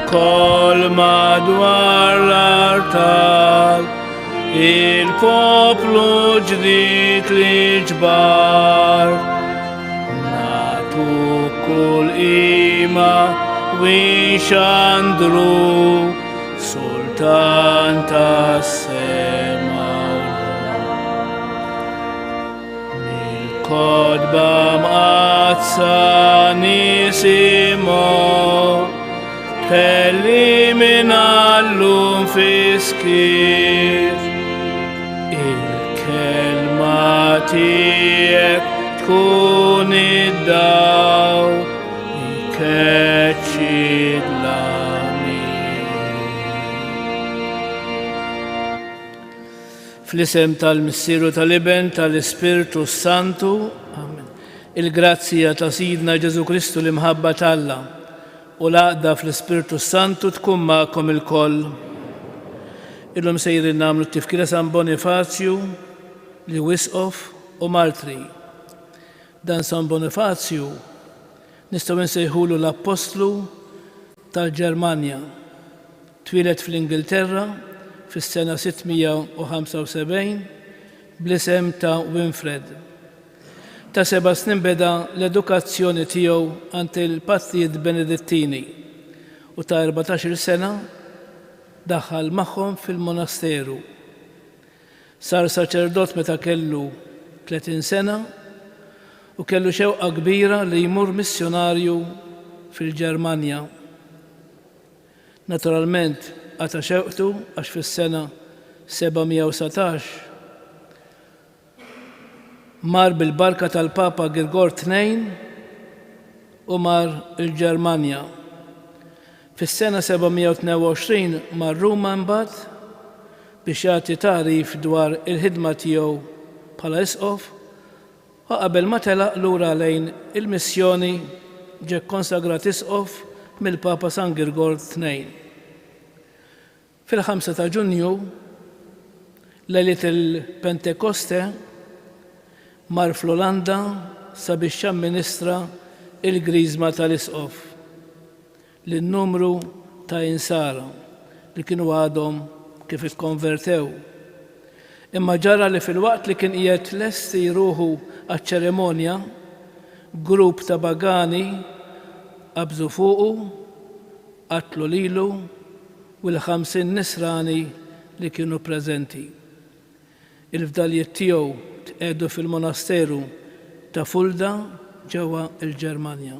kol madwar l-artal, il-poplu ġdid li ġbar. Natu kull ima wixandru, Sultan tas-sema Mil-kodba mqazza nisimgħu kelli min allum fiskir. Il-kelma tiegħek tkun id-daw ikeċċi Fl-isem tal-Missieru tal-Iben tal-Ispirtu Santu, Amen. Il-grazzja ta' Sidna Ġesu Kristu l-imħabba tal-Alla u l-għaqda fl-Ispirtu Santu tkun magħkom il-koll. Illum sejrin nagħmlu t-tifkira San Bonifazju li wisqof u martri. Dan San Bonifazju nistgħu nsejħulu l-Apostlu tal-Ġermanja. Twilet fl-Ingilterra fis-sena 675 bl-isem ta' Winfred. Ta' 7 snin beda l-edukazzjoni tiegħu għand il-Pattijiet Benedettini u ta' 14 sena daħħal magħhom fil-monasteru. Sar saċerdot meta kellu 30 sena u kellu xewqa kbira li jmur missjonarju fil-Ġermanja. Naturalment, għata xewqtu għax fis-sena 717 mar bil-barka tal-Papa Grigor II u mar il-Ġermanja. Fis-sena 722 mar Ruma mbagħad biex jagħti tarif dwar il-ħidma tiegħu bħala isqof u qabel ma telaq lura lejn il-missjoni ġie konsagrat isqof mill-Papa San Grigor II. Fil-5 ta' Ġunju, lejlet il-Pentekoste, mar fl-Olanda sabiex jamministra il-griżma tal-isqof lin-numru ta' insara li kienu għadhom kif ikkonvertew. Imma ġara li fil-waqt li kien qiegħed lesti jruħu għaċ-ċerimonja, grupp ta' pagani qabżu fuqu, qatlu lilu u l-50 nisrani li kienu preżenti. Il-fdaljiet tiegħu tqegħdu fil-monasteru ta' Fulda ġewwa l-Ġermanja.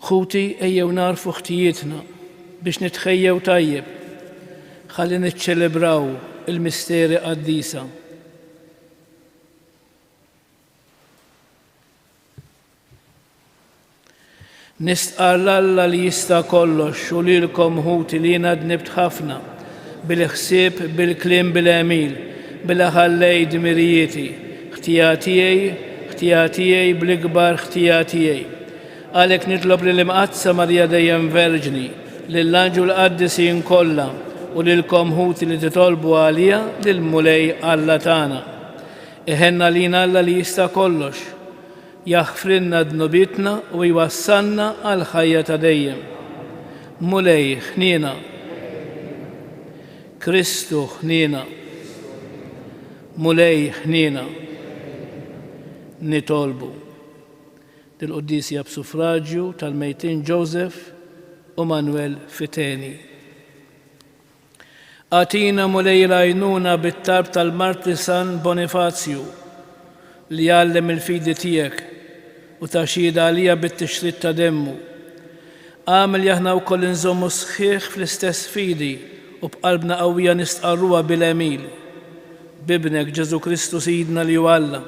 Ħuti ejjew narfu ħtijietna biex nitħejjew tajjeb, ħalli niċċelebraw il-misteri qaddisa. Nistqar l-Alla li jista' kollox u lilkom ħuti li jiena dnibt ħafna bil-ħsieb, bil-kliem, bil-għemil, bil-ħallej dmirijieti, ħtijatijaj bl-ikbar ħtijatijaj. Għalhekk nitlob lill-Imqazza Marja Dejjem Verġni, lill-Anġu l-Qaddisin kollha u lilkom ħuti li titolbu għalija lill-Mulej Alla tagħna. Iħenna lina Alla li jista' kollox, jaħfrinna dnubitna u jwassalna għal ħajja ta' dejjem. Mulej ħniena, Kristu ħniena, Mulej ħniena, nitolbu. Dil-Quddisja b'suffraġġju tal-mejtin Joseph u Manuel Fiteni. Għatina Mulej rajnuna bit-tarb tal-Marti San Bonifazju li jgħallem il-fidi tiegħek u taxxida għalija bit-tixrid ta' demmu. Għamel jaħna wkoll inżommu sħiħ fl-istess fidi u b'qalbna qawwija nistqarruha bil-għemil. Bibnek Ġesu Kristu Sidna li hu Alla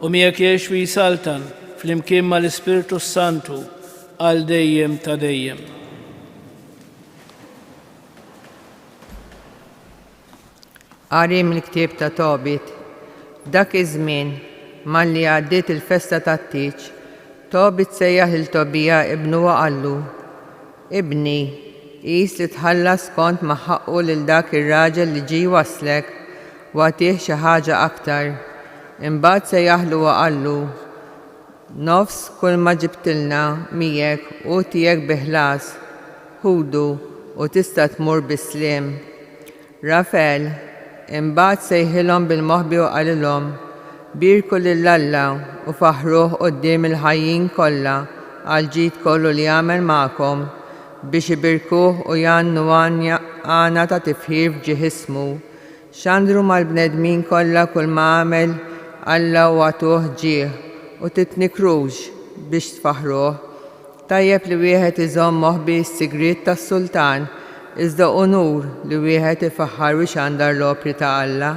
u miegħek jgħix fi Saltan fl-imkien mal-Ispirtu Santu għal dejjem ta' dejjem. Qari mill-ktieb ta' Tobit. Dak iż-żmien malli għaddiet il-festa tat-Tieġ, Tobit sejjaħ lil Tobija ibnu wa qallu: Ibni, qis li tħallas kont ma' ħaqqu lil dak ir-raġel li ġie waslek u għatih xi ħaġa aktar. Imbagħad sejjaħlu wa qallu: Nofs kull ma ġibtilna miegħek u tiegħek bi ħlas ħudu u tista' tmur bisliem. Rafel imbagħad sejħilhom bil-moħbi u qalilhom birku lill-Alla u faħruh quddiem il-ħajjin kollha għal ġid kollu li jagħmel magħkom biex ibirkuh u jannu għana ta' tifħir f'ġieħ ismu. Xandru mal-bnedmin kollha kull ma għamel Alla u għatuh ġieħ u titnikrux biex tfaħruh. Tajjeb li wieħed iżomm moħbi s-sigriet tas-sultan iżda unur li wieħed ifaħħar u xandar l-opri ta' Alla.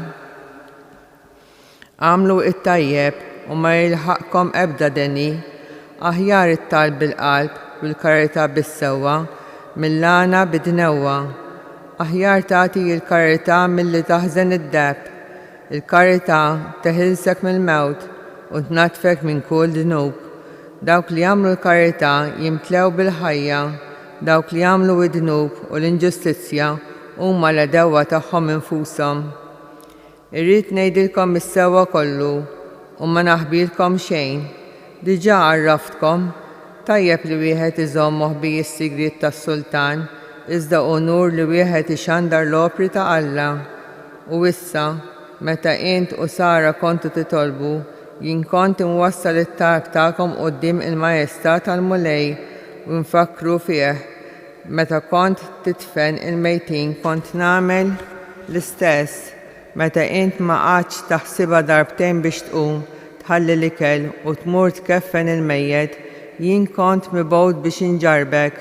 Għamlu it-tajjeb u ma jilħaqkom ebda deni, aħjar it-talb bil-qalb u l-karità bis-sewwa mill-għana bid-dnewwa. Aħjar tagħti l-karità milli taħżen id-deb. Il-karità teħilsek mill-mewt u tnatfek minn kull dnub. Dawk li jagħmlu l-karità jimtlew bil-ħajja, dawk li jagħmlu id-dnub u l-inġustizzja huma l-edewwa tagħhom infushom. Irrid ngħidilkom is-sewwa kollu u ma naħbilkom xejn. Diġà għarraftkom, tajjeb li wieħed iżomm moħbi s-sigriet tas-sultan, iżda unur li wieħed ixandar l-opri ta' Alla. U issa, meta int u Sara kontu titolbu, jien kont inwassal it-talb tagħkom quddiem il-Majestat tal-Mulej u nfakru fih. Meta kont titfen il-mejtin kont nagħmel l-istess. Meta int ma qatx taħsibha darbtejn biex tqum, tħalli l-ikel u tmur tkeffen il-mejjed, jien kont mibgħud biex inġarbek.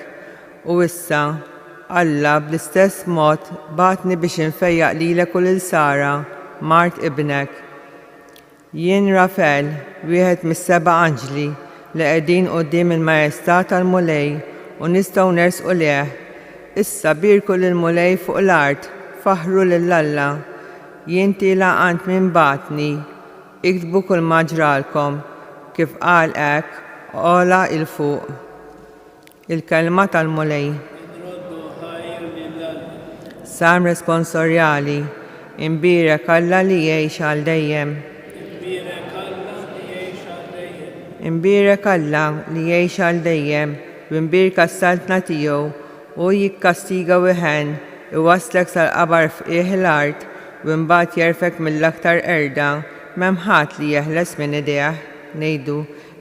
U issa, Alla bl-istess mod batni biex infejjaq lilek u lil Sara, mart ibnek. Jien Rafel, wieħed mis-7 anġli li qegħdin quddiem il-Majestat tal-Mulej u nistgħu nersqu leh. Issa birku lill-Mulej fuq l-art, faħru lill-Alla. Jien tilaqant minn batni, iktbu kull ma ġralkom, kif qal hekk ola il-fuq. Il-kelma tal-Mulej. Salm responsorjali, imbirek Alla li jgħix għal dejjem. Imbirek Alla li jgħix għal dejjem, imbirka s-saltna tiegħu u jikkastiga wieħed, iwaslek sal-qabar fqih l-art u mbagħad jerfek mill-aktar erda m'hemm ħadd li jeħles minn idejh. Ngħidu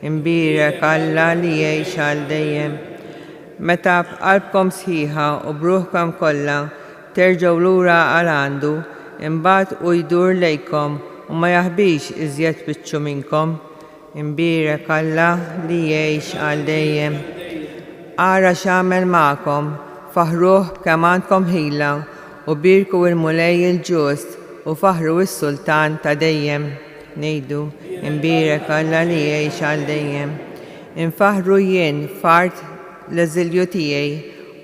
imbirek Alla li jgħix għal dejjem. Meta b'qalbkom sħiħa u bruħkom kollha terġgħu lura għal għandu, imbagħad u jdur lejkom u ma jaħbix iżjed biċċu minnkom. Imbirek Alla li jgħix għal dejjem. Ara x'għamel magħkom, faħruh kemm għandkom ħila u birku il-Mulej il-ġust u faħru s-Sultan ta' dejjem. Ngħidu imbirek Alla li jgħix għal dejjem. Infaħru jien fart l-eżilju tiegħi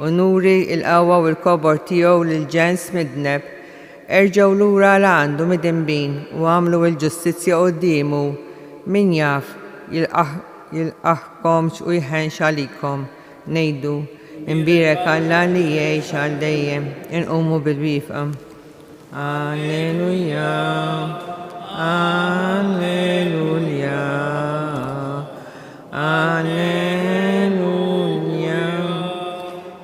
u nuri il-qawwa u l-kobor tiegħu lil-ġens midneb. Erġgħu lura l għandu midinbin u għamlu l-ġustizzja qudiemu. Min jaf jilqaħkomx u jħenx għalikom. Ngħidu imbirek Alla li jgħix għal dejjem. Inqumu bil-wifqa. Alleluja, alleluja, alleluja.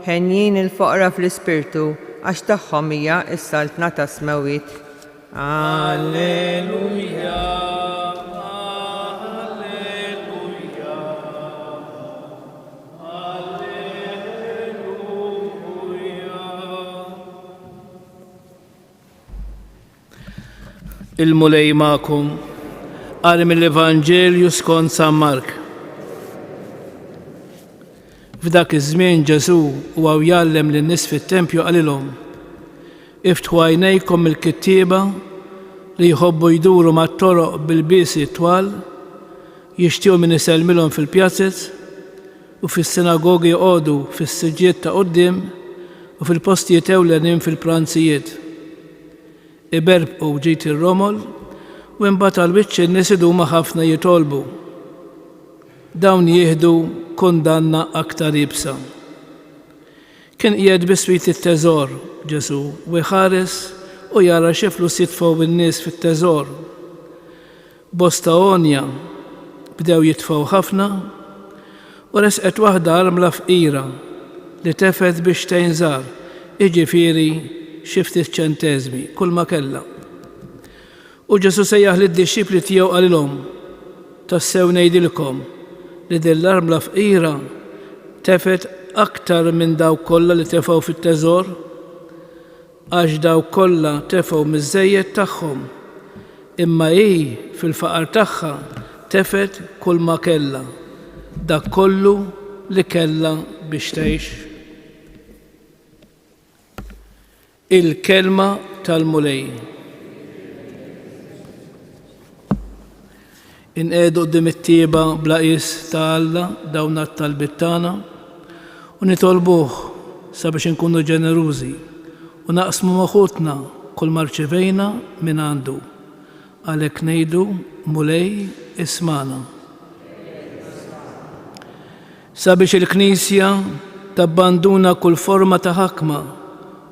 Ħenjin il-foqra fl-ispirtu għax tagħhom hija s-saltna ta' smewit. Alleluja, alleluja, alleluja. Il-Mulej magħkom qari mill-Evanġelju skont San Mark. F'dak iż-żmien Ġesu huwa jgħallem lin-nies fit-tempju qalilhom: iftħu għajnejkom il-kittieba li jħobbu jduru mat-toroq bil-biesi twal, jixtiequ min isellmilhom fil-pjazzett u fis-sinagogi jqogħdu fis-siġġiet ta' quddiem u fil-postijiet ewlenin fil-pranzijiet. Iberbqu ġid ir-romol u imbagħad għall-wiċċ in-nies iduma ħafna jitolbu. Dawn jieħdu kundanna aktar ibsa. Kien qiegħed biswit it-teżor Ġesu u jħares u jara xi flus jitfgħu in-nies fit-teżor. Bosta onja bdew jitfgħu ħafna u resqet waħda armla fqira li tefet biex tejnżar, iġifieri xi ftit ċenteżmi, kull ma kellha. U Ġesu sejjaħ lid-dixxipli tiegħu qalilhom: tassew ngħidilkom li din l-armla fqira tefet aktar minn dawk kollha li tefgħu fit-teżor, għax dawk kollha tefgħu miż-żejjed tagħhom, imma hi fil-faqar tagħha tefet kull ma kellha, dak kollu li kellha biex tgħix. Il-kelma tal-mulej. Inqedu qudiem it-tieba bla qis ta' Alla dawn it-talbiet tagħna u nitolbuh sabiex inkunu ġenerużi u naqsmu moħħutna kull ma rċevejna minn għandu. Għalhekk ngħidu mulej ismana. Sabiex il-Knisja tabbanduna kull forma ta' ħakma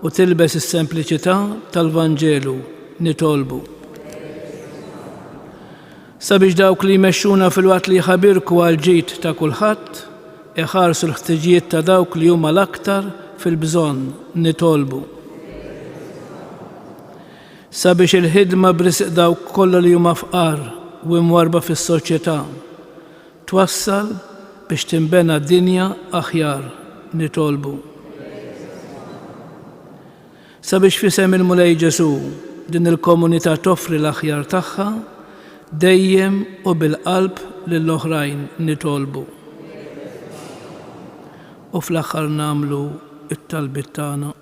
u tilbes is-sempliċità tal-Vanġelu nitolbu. Sabiex dawk li jmexxuna fil-waqt li jħabirku għal ġid ta' kulħadd iħarsu l-ħtiġijiet ta' dawk li huma l-aktar fil-bżonn nitolbu. Sabiex il-ħidma b'risq dawk kollha li huma fqar u imwarba fis-soċjetà twassal biex tinbena dinja aħjar nitolbu. Sabiex fisem il-mulej Ġesu din il-komunità toffri l-aħjar tagħha dejjem u bil-qalb lill-oħrajn nitolbu. U fl-aħħar nagħmlu it-talbiet tagħna.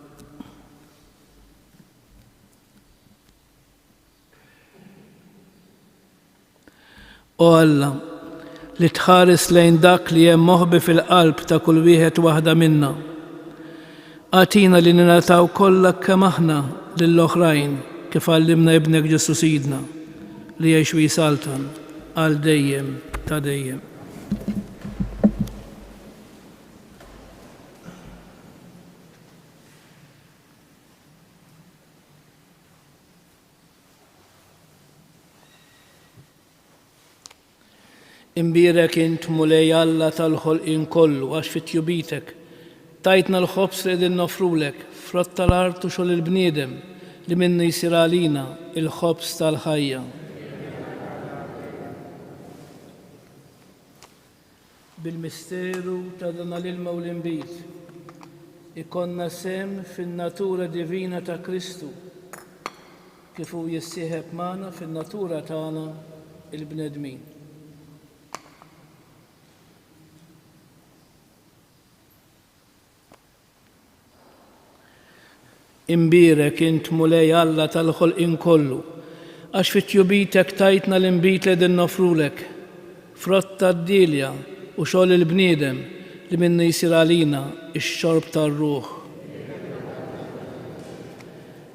O Alla, li tħares lejn dak li hemm moħbi fil-qalb ta' kull wieħed waħda minna, għatina li ninataw kollha kemm aħna lill-oħrajn kif għallimna ibnek Ġesu Sidna li jgħix wisaltan għal dejjem ta' dejjem. Imbierek int mulej Alla tal-ħolqien kollu għax fit-tjubitek tajtna l-ħobs li qegħdin nofrulek frott tal-art u xogħol il-bniedem li minnu jsir għalina il-ħobs tal-ħajja. Bil-misteru ta' dan l-ilma u l-inbit ikonna sem fin-natura divina ta' Kristu kif hu jissieħeb magħna fin-natura tagħna il-bnedmin. Imbierek int mulej Alla tal-ħolqien kollu għax fit-tjubitek tajtna l-inbit li din nofrulek frott tad-dilja u xogħol il-bniedem li minnu jsir għalina ix-xorb tar-ruħ.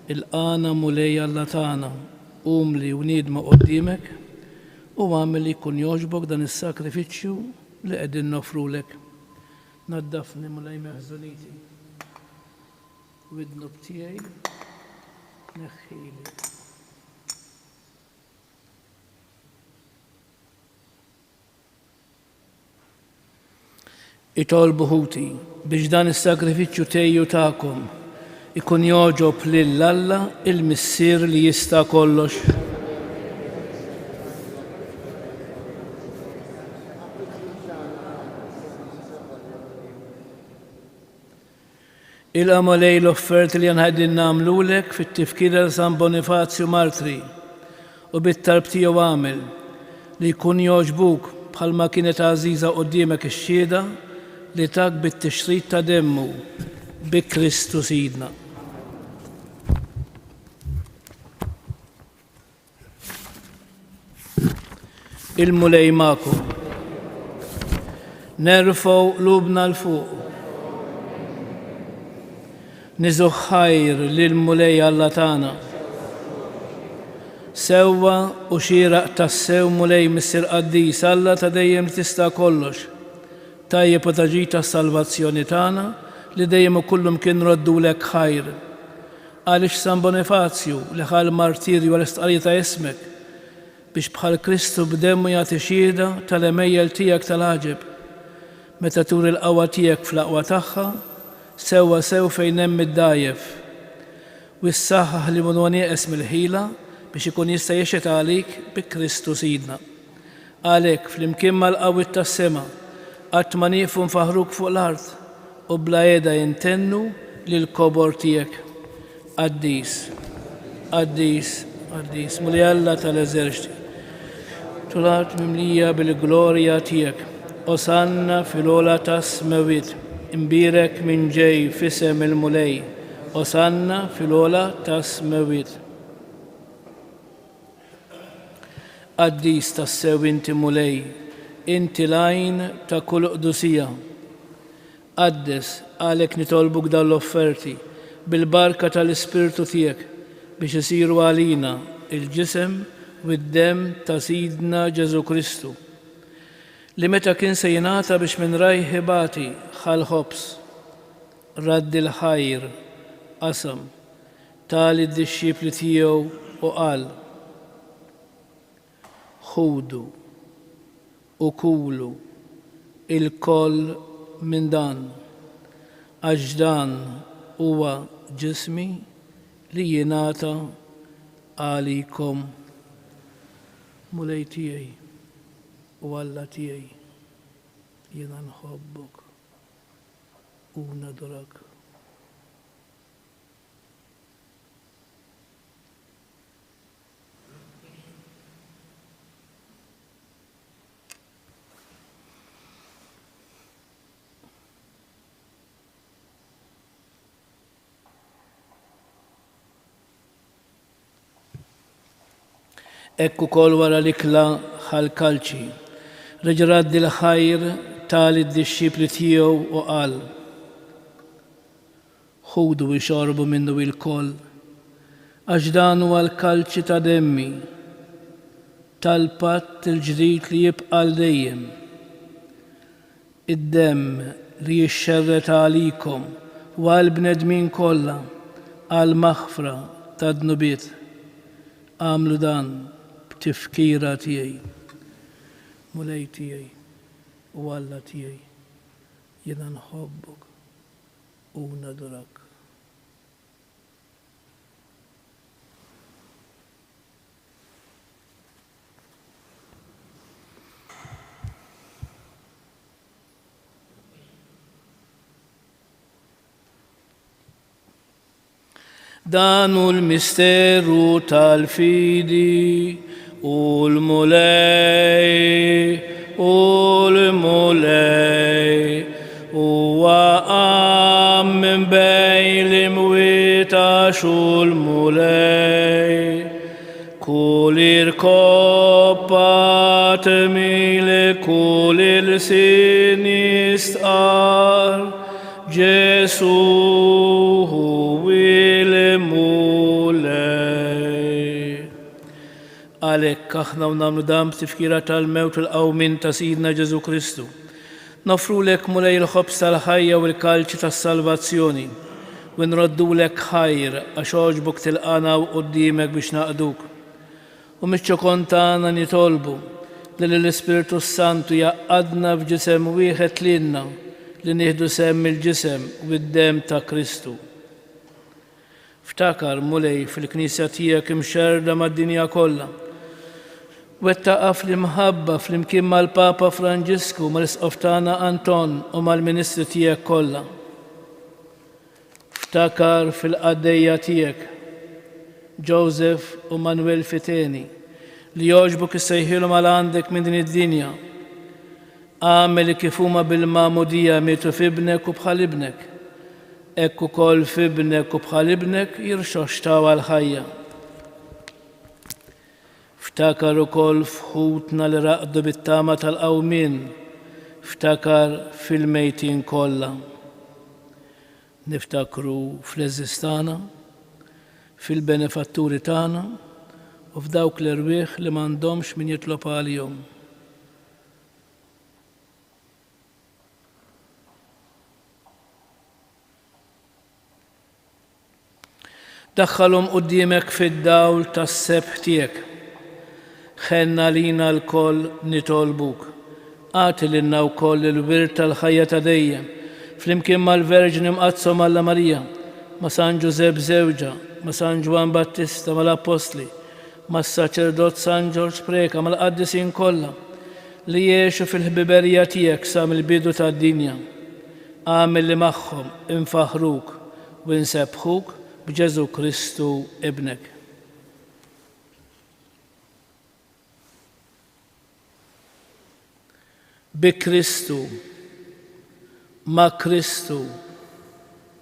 Il-qana mulej Alla tagħna umli u niedma quddiemek u għamel li jkun jogħġbok dan is-sakrifiċċju li qegħdin nofrulek. Naddafni mulej meħżuniti. Widnub tiegħi neħħili. Itolbu ħuti biex dan is-sagrifiċċju tejju tagħkom ikun jogħġob lil Alla il-Missier li jista' kollox. Il-għamalej l-offerti li għanħaddin namlulek fit-tifkira San Bonifazju Martri u bit-talb tiegħu għamel li jkun jogħġbuk bħalma kienet għażiża quddiemek ix-xhieda li tak bit-tixrid ta' demmu bi Kristu Sidna. Il-mulej magħkom. Nerfgħu qlubna l-fuq. Niżu ħajr lill-mulej Alla tagħna. Sewwa u xieraq tas-sew mulej Missier Qaddis Alla ta' dejjem tista' kollox. Tajjeb u taġi tas-salvazzjoni tagħna li dejjem kullhom kien roddulek ħajr. Għaliex San Bonifazju li ħal martirju għal istqarrija ta' ismek biex bħal Kristu b'demmu jagħti xhieda tal-emejjel tiegħek tal-ħaġeb meta tur il-qawwa tiegħek fl-aqwa tagħha sewa sew fejn hemm id-dajjef u s-saħħaħ li huwa nieqes mill-ħila biex ikun jista' jexet għalik bi Kristu Sidna. Għalhekk flimkien mal-qawwiet tas-sema qatt ma nieqfu nfaħruk fuq l-art u bla qiegħda jintennu lill-kobor tiegħek. Qaddis, qaddis, qaddis, Mulej Alla tal-eżerċiti. Tulart mimlija bil-glorja tiegħek. Osanna fil-ola tas-smawiet. Imbirek minn ġej f'isem il-Mulej. Osanna fil-ola tas-smawiet. Qaddis tas-sew inti Mulej, inti l-għajn ta' kull qdusija. Qaddes għalhekk nitolbuk dawn l-offerti bil-barka tal-Ispirtu tiegħek biex isiru għalina il-ġisem u d-dem ta' Sidna Ġesu Kristu li meta kien se jingħata biex minn rajh ħibati ħal-ħobs raddi l-ħajr qasam tali d-dixxipli tiegħu u qal: ħudu u kulu il-koll minn dan, għax dan huwa ġismi li jingħata għalikom. Mulej tiegħi u Alla tiegħi, jiena nħobbok u nadorak. Ekku kol wara l-ikla ħal-kalċi, reġa' raddi l-ħajr tali d-dixxipli tiegħu u qal: ħudu u xorbu minnu il-koll, għax dan huwa l-kalċi ta' demmi, tal-patt il-ġdid li jibqa' dejjem. Id-demm li jixxerret għalikom u għall-bnedmin kollha għall-maħfra tad-dnubiet. Għamlu dan b'tifkira tiegħi. Mulej tiegħi u Alla tiegħi, jiena nħobbok u nadorak. Danu l-misteru tal-fidi u l-mulej u għam minn bejn l-imwieta xu l-mulej kull koppa temile kull sinistqar Ġesu għalhekk aħna nagħmlu dan b'tifkira tal-mewt u l-qawmin ta' Sidna Ġesu Kristu. Nofrulek Mulej il-ħobs tal-ħajja u l-kalċi tas-salvazzjoni u nroddulek ħajr għax għoġbok tilqana quddiemek biex naqduk. U miċ-ċokon tagħna nitolbu li l-Ispiritu Santu jaqgħadna f'ġisem wieħed lilna li nieħdu semm il-ġisem u d-dem ta' Kristu. Ftakar Mulej fil-Knisja tiegħek imxerda mad-dinja kollha. Wettaqa fl-imħabba flimkien mal-Papa Franġisku, mal-Isqof tagħna Anton u mal-Ministri tiegħek kollha. Ftakar fil-qaddejja tiegħek Joseph u Manuel Fiteni li jogħġbok issejħilhom għal għandek minn din id-dinja. Għamel kif huma bil-magħmudija mietu f'ibnek u bħal ibnek. Ekk ukoll f'ibnek u bħal ibnek jirxoxtaw għal-ħajja. Ftakar ukoll f'ħutna li raqdu bit-tama tal-qawmien, ftakar fil-mejtin kollha. Niftakru fl-eżistana, fil-benefatturi tagħna u f'dawk l-irwieħ li m'għandhomx min jitlob għalihom. Daħħalhom quddiemek fid-dawl tas-sebħ tiegħek. Ħenna lina l-koll nitolbuk. Għati lilna wkoll il-wirt tal-ħajja ta' dejjem flimkien mal-Verġni mqazzom Alla Marija, ma' San Giuseppe Zewġa, ma' San Ġwan Battista, mal-Apostli, ma' s-Saċerdot San Ġorġ Preka, mal-qaddisin kollha li jiexu fil-ħbiberija tiegħek sa mill-bidu tad-dinja. Għamil li magħhom infaħruk u nsebħuk b'Ġesu Kristu ibnek. Bi Kristu, ma' Kristu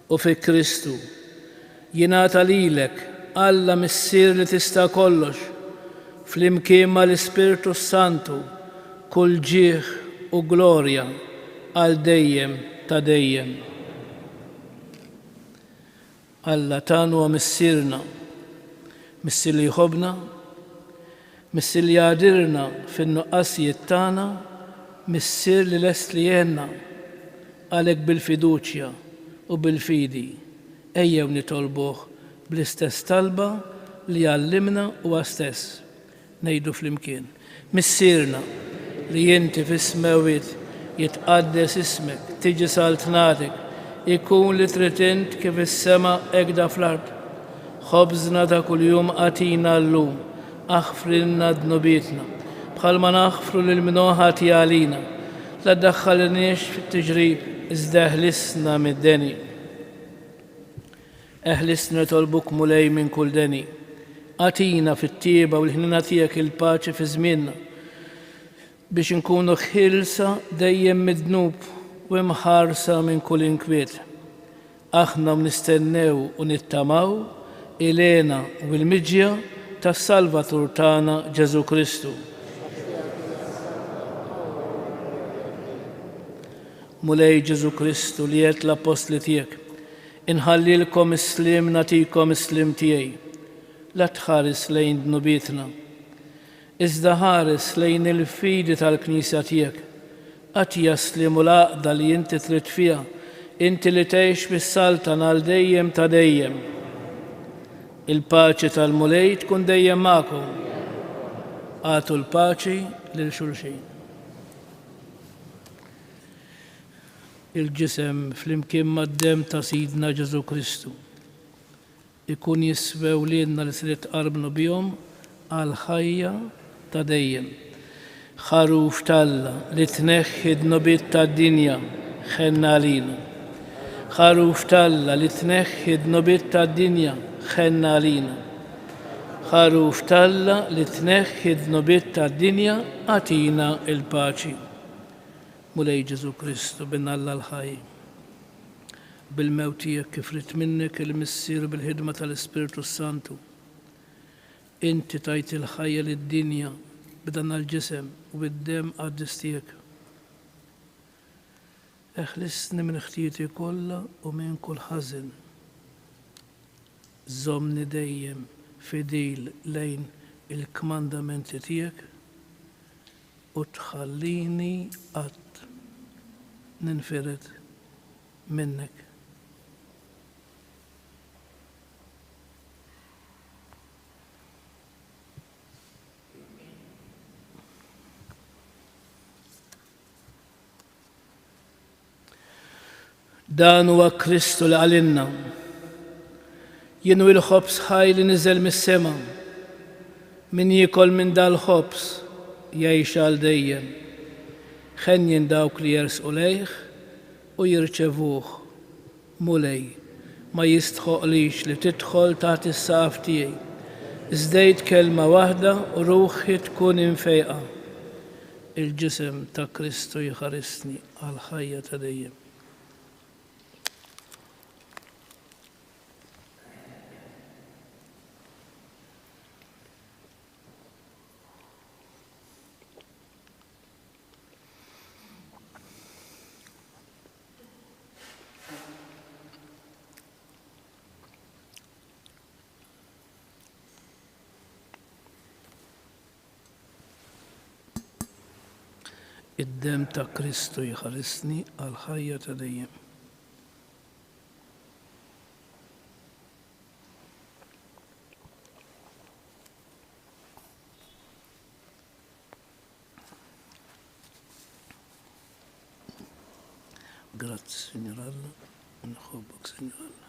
u fi Kristu jingħata lilek Alla missier li tista' kollox flimkien mal-Ispirtu Santu kull ġieħ u glorja għal dejjem ta' dejjem. Alla tagħna huwa missierna, missier li jħobbna, missier li jgħadirna fin-nuqqasijiet tagħna, missier li lest li jgħinna. Għalhekk bil-fiduċja u bil-fidi ejjew nitolbuh bl-istess talba li għallimna huwa stess. Ngħidu flimkien. Missierna li inti fis-smawiet jitqaddes ismek, tiġi saltnatek, ikun li trid int kif is-sema hekk da fl-ard. Ħobżna ta' kuljum għatina llum, aħfrilna dnubietna, bħalma naħfru lil min ħati għalina. La ddaħħalniex fit-tiġrib, iżda eħlisna mid-deni. Eħlisna tolbuk mulej minn kull deni. Għatina fit-tieba u l-ħnina tiegħek il-paċi fi żmienna biex nkunu ħilsa dejjem mid-dnub u imħarsa minn kull inkwiet. Aħna nistennew u nittamaw ilena u l-miġja tas-Salvatur tagħna Ġesu Kristu. Mulej Ġesu Kristu li qed l-apostli tiegħek, inħallilkom is-slim nagħtikom is-slim tiegħi. La tħares lejn dnubietna, iżda ħares lejn il-fidi tal-Knisja tiegħek. Għatija slim u l-għaqda li inti trid fiha, inti li tgħix bis-saltan għal dejjem ta' dejjem. Il-paċi tal-mulej tkun dejjem magħkom. Għatu l-paċi lil xulxin. Il-ġisem flimkien mad-dem ta' Sidna Ġesu Kristu ikun jiswew lilna li se tqarbnu bihom għal ħajja ta' dejjem. Ħaruf talla li tneħħi d-nubiet tad-dinja ħenna għalina. Ħaruf talla li tneħħi d-nubiet tad-dinja ħenna għalina. Ħaruf talla li tneħħi d-nubiet tad-dinja għatina il-paċi. Mulej Ġesu Kristu bin Alla l-ħaj. Bil-mewt tiegħek kif rid minnek il-missier bil-ħidma tal-Ispirtu Santu. Inti tajt il-ħajja lid-dinja b'dan il-ġisem u bid-dem qaddis tiegħek. Eħlisni minn ħtieti kollha u minn kull ħażin. Żommni dejjem fidil lejn il-kmandamenti tiegħek u tħallini qatt ninfired minnek. Dan huwa Kristu li għalinna. Jinwi l-ħobs ħaj li niżel mis-sema. Min jikol minn dal-ħobs jgħix għal dejjem. Ħenjin dawk li jersqu lejh u jirċevuh. Mulej ma jistħoqlix li tidħol taħt is-saqaf tiegħi. Iżdejt kelma waħda u ruħi tkun infejqa. Il-ġisem ta' Kristu jħarisni għal ħajja ta' dejjem. Id-dem ta' Kristu jħarisni għal ħajja ta' dejjem. Grazie, Signor Allah. نحبك Signor Allah.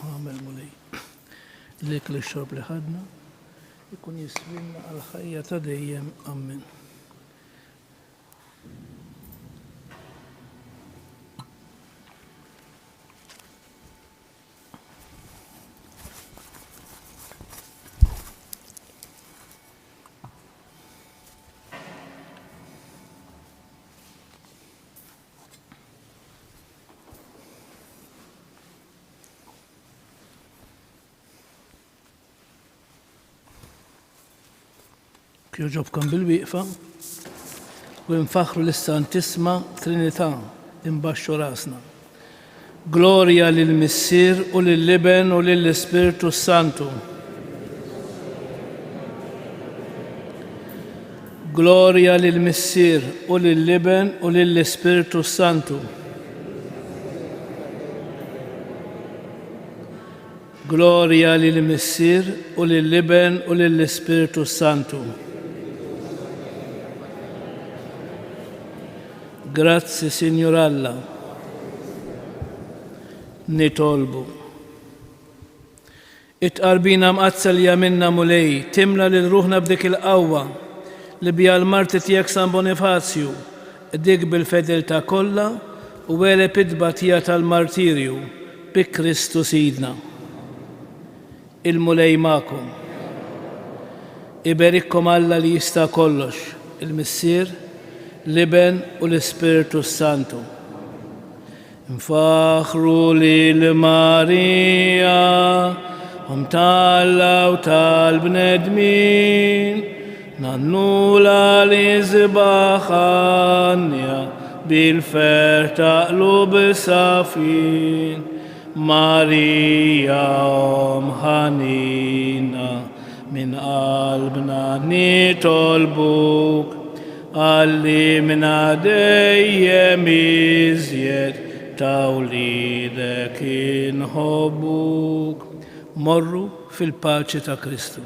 عامل مولاي لك للشرب لحدنا يكون يسوينا على الحياة دايما آمين. Kjoġobkom bil-wieqfa u nfaħru l-Santisma Trinità imbaxxu rasna. Gloria lill-Missier u lill-Iben u lill-Ispiritu Santu. Gloria lill-Missier u lill-Iben u lill-Ispiritu Santu. Gloria lill-Missier u lill-Iben u lill-Ispiritu Santu. Grazzi, Signor Alla. Nitolbu. Itqarbina mqazza li għamilna mulej, timla lil ruħna b'dik il-qawwa li bija l-marti tiegħek San Bonifazju, dik bil-fedeltà kollha u għeleb id-batija tal-martirju bi Kristu Sidna. Il-mulej magħkom. Iberikkom Alla li jista' kollox, il-Missier, l-Iben u l-Ispiritu Santu. Nfaħru lil-Marija, tal-Alla u tal-bnedmin, nannula li zbaħanja bil-fer taqlub safin. Marija ħanina min qalbna nitolbuk, għalli minna dejjem iżjed tawlidek inħobbuk. Morru fil-paċi ta' Kristu.